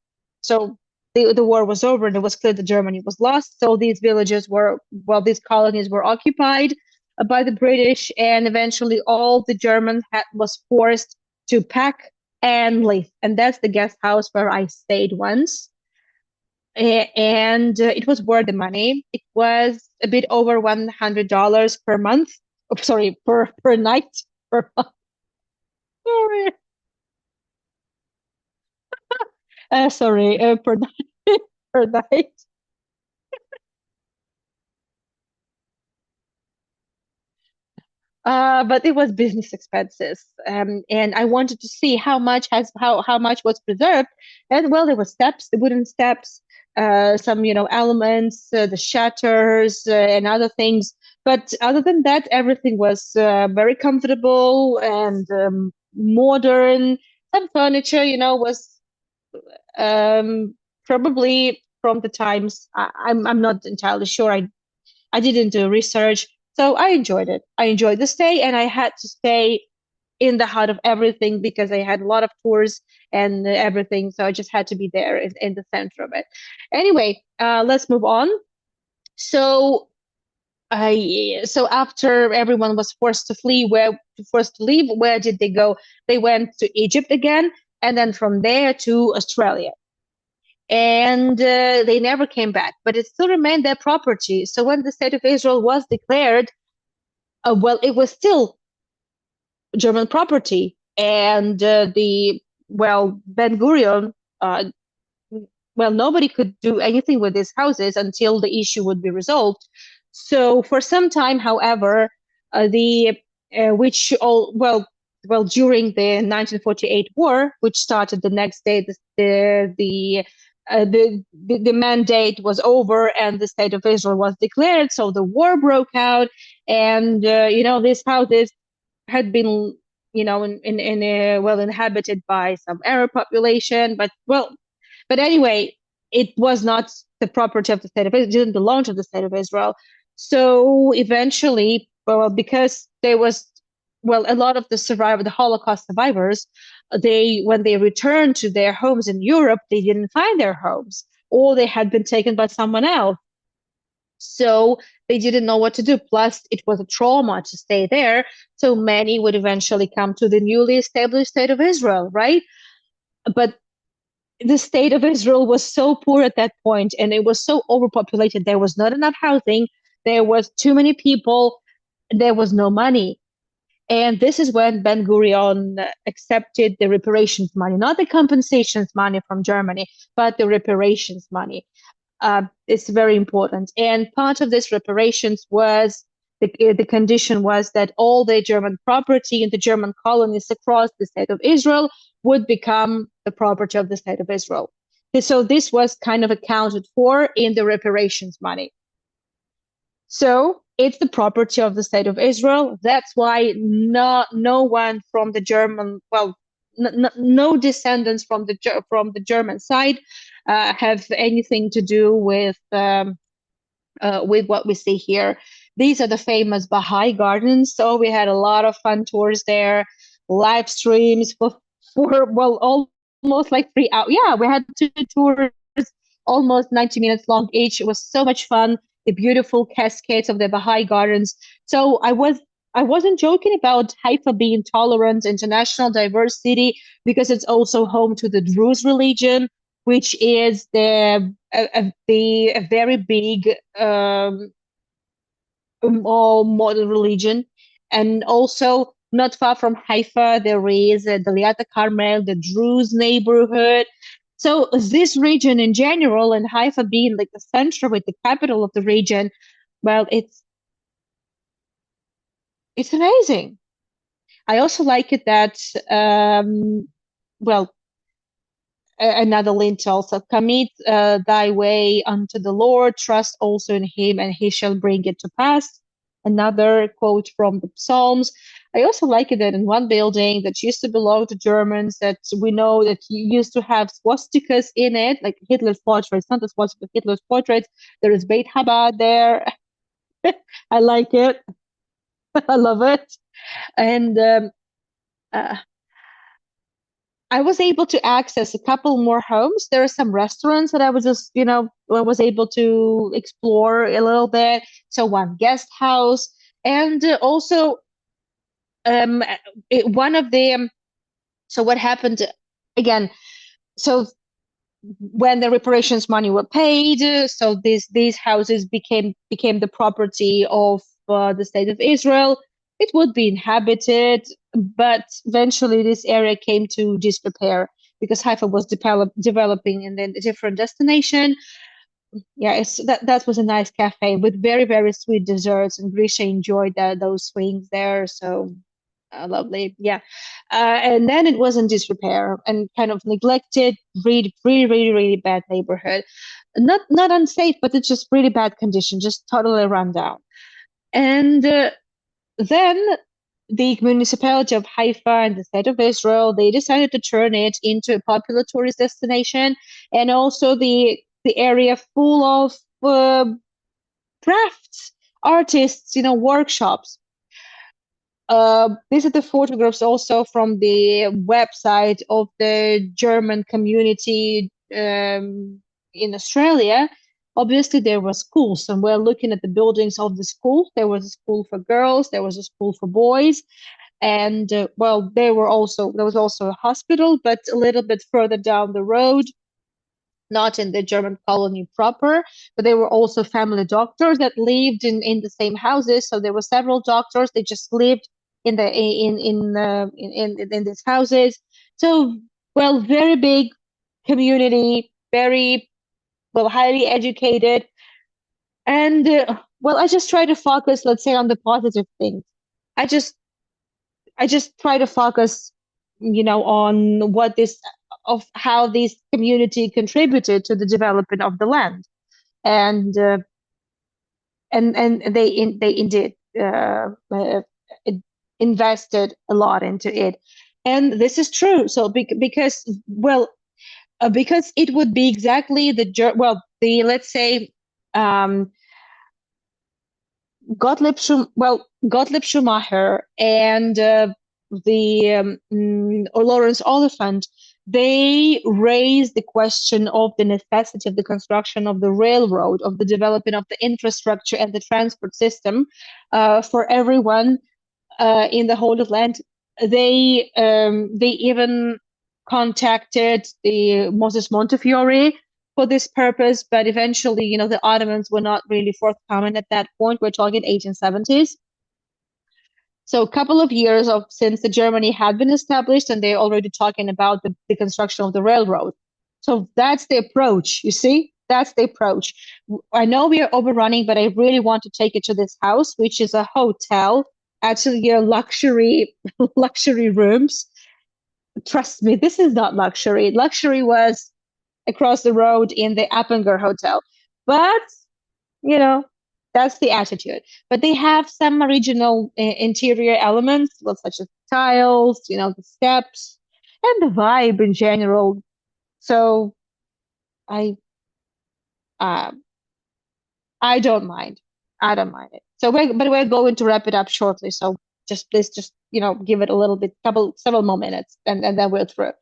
so the war was over and it was clear that Germany was lost, so these these colonies were occupied by the British, and eventually all the Germans was forced to pack and leave, and that's the guest house where I stayed once. And it was worth the money. It was a bit over $100 per month. Oh, sorry, per night. Per month. Sorry, per night. Per night. But it was business expenses, and I wanted to see how much was preserved. And well, there were steps, the wooden steps, some elements, the shutters, and other things. But other than that, everything was very comfortable and modern. Some furniture, was um, probably from the times. I'm not entirely sure. I didn't do research, so I enjoyed it. I enjoyed the stay, and I had to stay in the heart of everything because I had a lot of tours and everything. So I just had to be there in the center of it. Anyway, let's move on. So after everyone was forced to leave, where did they go? They went to Egypt again, and then from there to Australia. And they never came back, but it still remained their property. So when the state of Israel was declared, it was still German property, and Ben Gurion, nobody could do anything with these houses until the issue would be resolved. So for some time, however, the which all well during the 1948 war, which started the next day, the mandate was over and the state of Israel was declared. So the war broke out, and these houses had been inhabited by some Arab population, but anyway, it was not the property of the state of Israel, it didn't belong to the state of Israel. So eventually, well, because there was, well, a lot of the Holocaust survivors, when they returned to their homes in Europe, they didn't find their homes, or they had been taken by someone else. So they didn't know what to do. Plus, it was a trauma to stay there. So many would eventually come to the newly established state of Israel, right? But the state of Israel was so poor at that point, and it was so overpopulated. There was not enough housing. There was too many people. There was no money. And this is when Ben Gurion accepted the reparations money, not the compensations money from Germany, but the reparations money. It's very important. And part of this reparations was the condition was that all the German property in the German colonies across the state of Israel would become the property of the state of Israel. So this was kind of accounted for in the reparations money. So it's the property of the state of Israel. That's why no one from the German, well, no descendants from the German side have anything to do with what we see here. These are the famous Bahá'í Gardens. So we had a lot of fun tours there, live streams for well, almost like 3 hours. Yeah, we had two tours, almost 90 minutes long each. It was so much fun. The beautiful cascades of the Bahá'í Gardens. So I wasn't joking about Haifa being tolerant, international diverse city, because it's also home to the Druze religion, which is a very big modern religion. And also not far from Haifa, there is Daliat Carmel, the Druze neighborhood. So this region in general, and Haifa being like the center with the capital of the region, well, it's amazing. I also like it that well, another lint also, commit thy way unto the Lord, trust also in him, and he shall bring it to pass. Another quote from the Psalms. I also like it that in one building that used to belong to Germans, that we know that used to have swastikas in it, like Hitler's portraits, not the swastika, Hitler's portraits. There is Beit Chabad there. I like it. I love it. And uh, I was able to access a couple more homes. There are some restaurants that I was just, I was able to explore a little bit. So one guest house, and also one of them. So what happened again? So when the reparations money were paid, so these houses became the property of the state of Israel. It would be inhabited, but eventually this area came to disrepair because Haifa was developing in a different destination. Yeah, that was a nice cafe with very, very sweet desserts, and Grisha enjoyed those swings there. So lovely, yeah. And then it was in disrepair and kind of neglected, really, really, really, really bad neighborhood. Not unsafe, but it's just really bad condition, just totally run down. And then the municipality of Haifa and the state of Israel, they decided to turn it into a popular tourist destination, and also the area full of crafts, artists, workshops. These are the photographs also from the website of the German community in Australia. Obviously, there were schools, and we're looking at the buildings of the school. There was a school for girls, there was a school for boys, and well, there was also a hospital, but a little bit further down the road, not in the German colony proper, but there were also family doctors that lived in the same houses. So there were several doctors. They just lived in these houses. So, well, very big community, very well, highly educated, and well, I just try to focus, let's say, on the positive things. I just I just try to focus, on of how this community contributed to the development of the land, and they indeed invested a lot into it, and this is true. So because well, because it would be exactly well, the let's say um, Gottlieb Schumacher and or Lawrence Oliphant, they raised the question of the necessity of the construction of the railroad, of the development of the infrastructure and the transport system for everyone in the whole of land. They even contacted the Moses Montefiore for this purpose, but eventually, the Ottomans were not really forthcoming at that point. We're talking 1870s. So a couple of years of since the Germany had been established, and they're already talking about the construction of the railroad. So that's the approach, you see? That's the approach. I know we are overrunning, but I really want to take it to this house, which is a hotel, actually your luxury luxury rooms. Trust me, this is not luxury. Luxury was across the road in the Appinger Hotel. But you know, that's the attitude. But they have some original interior elements, well, such as tiles, the steps, and the vibe in general. So I, uh, I don't mind. I don't mind it. But we're going to wrap it up shortly. So just please, just give it a little bit, several more minutes, and then we're through.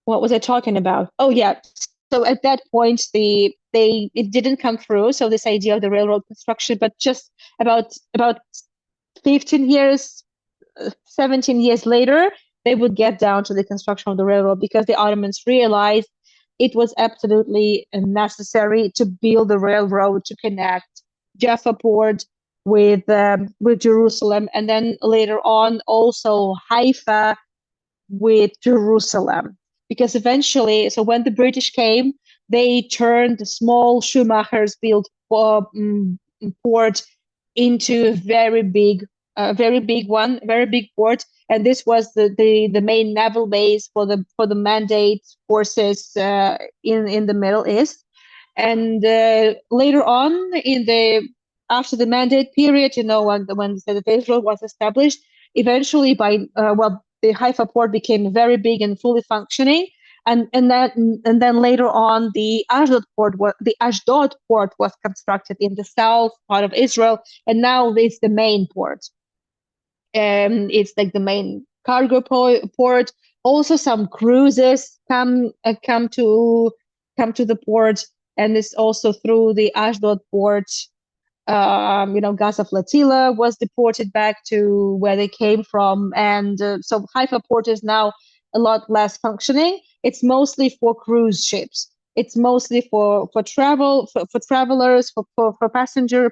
What was I talking about? Oh yeah. So at that point, it didn't come through. So this idea of the railroad construction, but just about 15 years, 17 years later, they would get down to the construction of the railroad because the Ottomans realized it was absolutely necessary to build the railroad to connect Jaffa port with Jerusalem, and then later on also Haifa with Jerusalem. Because eventually, so when the British came, they turned the small Schumachers built port into a very big one, very big port. And this was the main naval base for the Mandate forces in the Middle East. And later on, in the after the Mandate period, when the State of Israel was established, eventually the Haifa port became very big and fully functioning. And then later on, the Ashdod port was constructed in the south part of Israel, and now it's the main port. It's like the main cargo port. Also, some cruises come to the port, and it's also through the Ashdod port. Gaza flotilla was deported back to where they came from, and so Haifa port is now a lot less functioning. It's mostly for cruise ships. It's mostly for travel for travelers for passenger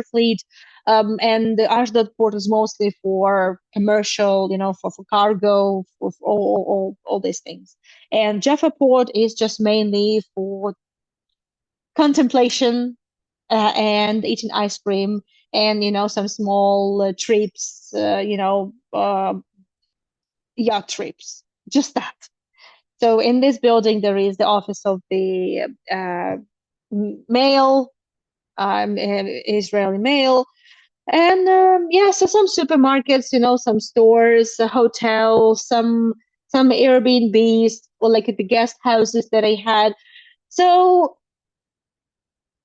fleet, and the Ashdod port is mostly for commercial, for cargo, for all these things. And Jaffa port is just mainly for contemplation and eating ice cream and some small trips, yacht trips, just that. So in this building there is the office of the mail, Israeli mail, and yeah, so some supermarkets, some stores, a hotel, some Airbnbs, or like the guest houses that I had. So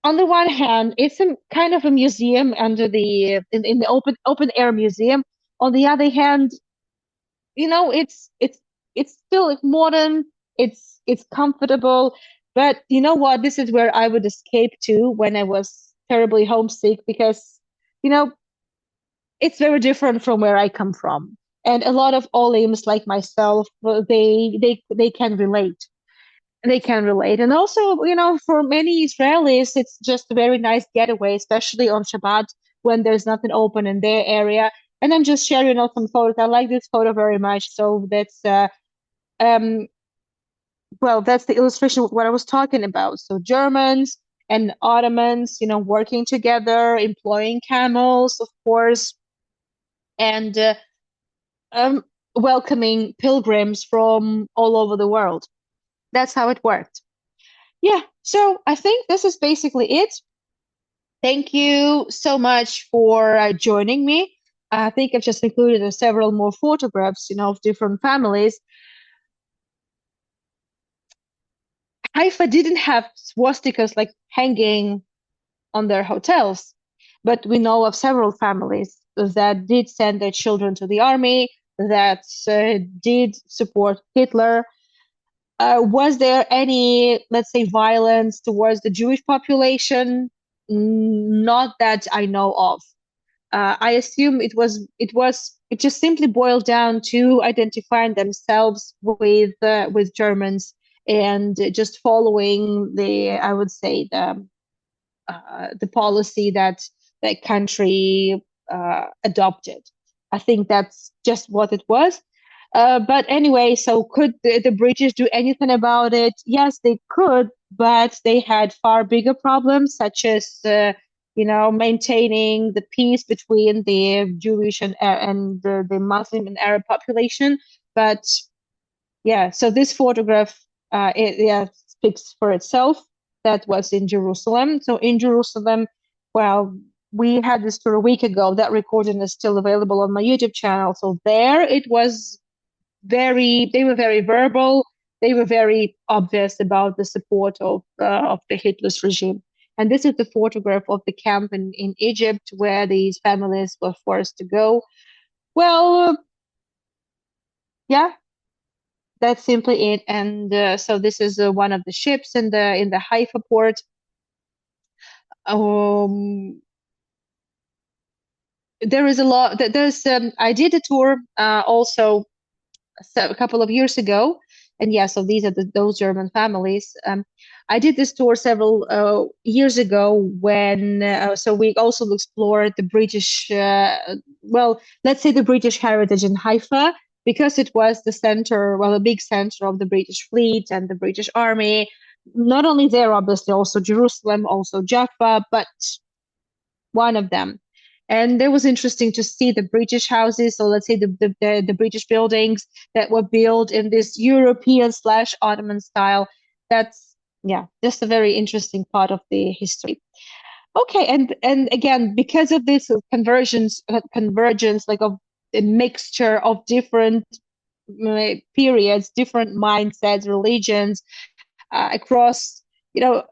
on the one hand, it's a kind of a museum in the open air museum. On the other hand, it's still modern. It's comfortable, but you know what? This is where I would escape to when I was terribly homesick because you know it's very different from where I come from, and a lot of Olims like myself, well, they can relate. They can relate. And also, for many Israelis, it's just a very nice getaway, especially on Shabbat when there's nothing open in their area. And I'm just sharing some photos. I like this photo very much. So um, that's the illustration of what I was talking about. So Germans and Ottomans, working together, employing camels, of course, and um, welcoming pilgrims from all over the world. That's how it worked. Yeah, so I think this is basically it. Thank you so much for joining me. I think I've just included several more photographs, of different families. Haifa didn't have swastikas like hanging on their hotels, but we know of several families that did send their children to the army, that did support Hitler. Was there any, let's say, violence towards the Jewish population? Not that I know of. I assume it just simply boiled down to identifying themselves with Germans and just following I would say the policy that that country adopted. I think that's just what it was. But anyway, so could the British do anything about it? Yes, they could, but they had far bigger problems, such as maintaining the peace between the Jewish and the Muslim and Arab population. But yeah, so this photograph, yeah, speaks for itself. That was in Jerusalem. So in Jerusalem, well, we had this tour a week ago. That recording is still available on my YouTube channel. So there it was they were very verbal. They were very obvious about the support of the Hitler's regime. And this is the photograph of the camp in Egypt where these families were forced to go. Well, yeah, that's simply it. And so this is one of the ships in the Haifa port. Um, there is a lot. There's I did a tour also a couple of years ago, and yeah, so these are those German families. I did this tour several years ago when so we also explored the British, well, let's say the British heritage in Haifa because it was the center, well, a big center of the British fleet and the British army. Not only there, obviously, also Jerusalem, also Jaffa, but one of them. And it was interesting to see the British houses, so let's say the British buildings that were built in this European slash Ottoman style. That's yeah, just a very interesting part of the history. Okay, and again, because of this convergence, like of a mixture of different periods, different mindsets, religions across, you know,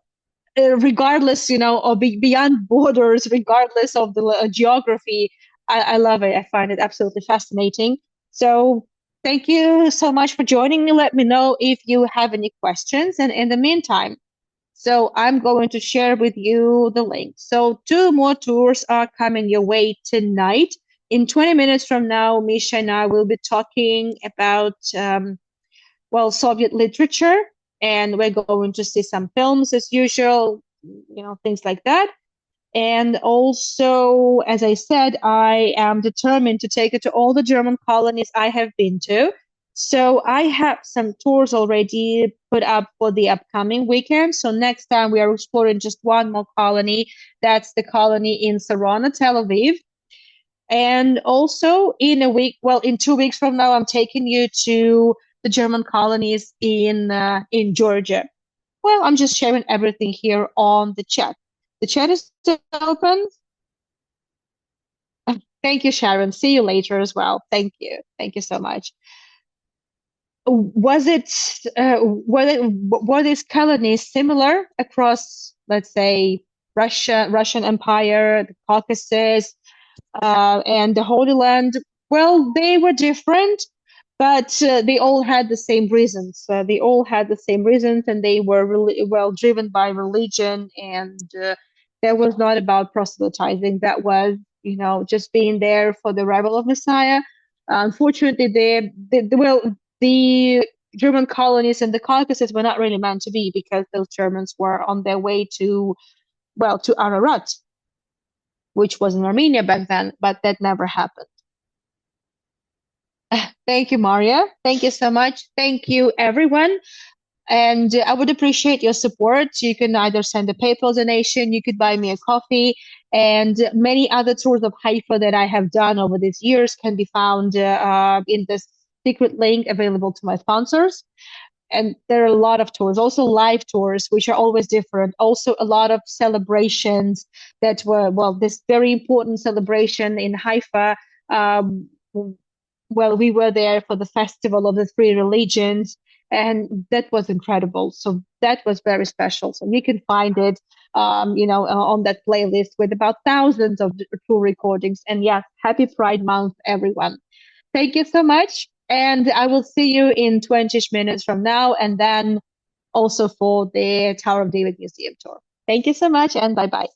regardless, or beyond borders, regardless of the geography. I love it. I find it absolutely fascinating. So thank you so much for joining me. Let me know if you have any questions. And in the meantime, so I'm going to share with you the link. So two more tours are coming your way tonight. In 20 minutes from now, Misha and I will be talking about well, Soviet literature, and we're going to see some films as usual, things like that. And also, as I said, I am determined to take it to all the German colonies I have been to. So I have some tours already put up for the upcoming weekend. So next time we are exploring just one more colony. That's the colony in Sarona, Tel Aviv. And also in a week, well, in 2 weeks from now, I'm taking you to the German colonies in Georgia. Well, I'm just sharing everything here on the chat. The chat is still open. Thank you, Sharon. See you later as well. Thank you. Thank you so much. Was it were these colonies similar across, let's say, Russian Empire, the Caucasus, and the Holy Land? Well, they were different, but they all had the same reasons. They all had the same reasons, and they were really well driven by religion. And that was not about proselytizing. That was, just being there for the arrival of Messiah. Unfortunately, the German colonies in the Caucasus were not really meant to be because those Germans were on their way to, well, to Ararat, which was in Armenia back then, but that never happened. Thank you, Maria. Thank you so much. Thank you, everyone. And I would appreciate your support. You can either send a PayPal donation, you could buy me a coffee, and many other tours of Haifa that I have done over these years can be found in the secret link available to my sponsors. And there are a lot of tours, also live tours, which are always different. Also, a lot of celebrations that were, well, this very important celebration in Haifa. Well, we were there for the Festival of the Three Religions. And that was incredible. So that was very special. So you can find it, on that playlist with about thousands of tour recordings. And yes, happy Pride Month, everyone. Thank you so much. And I will see you in 20 minutes from now. And then also for the Tower of David Museum tour. Thank you so much and bye bye.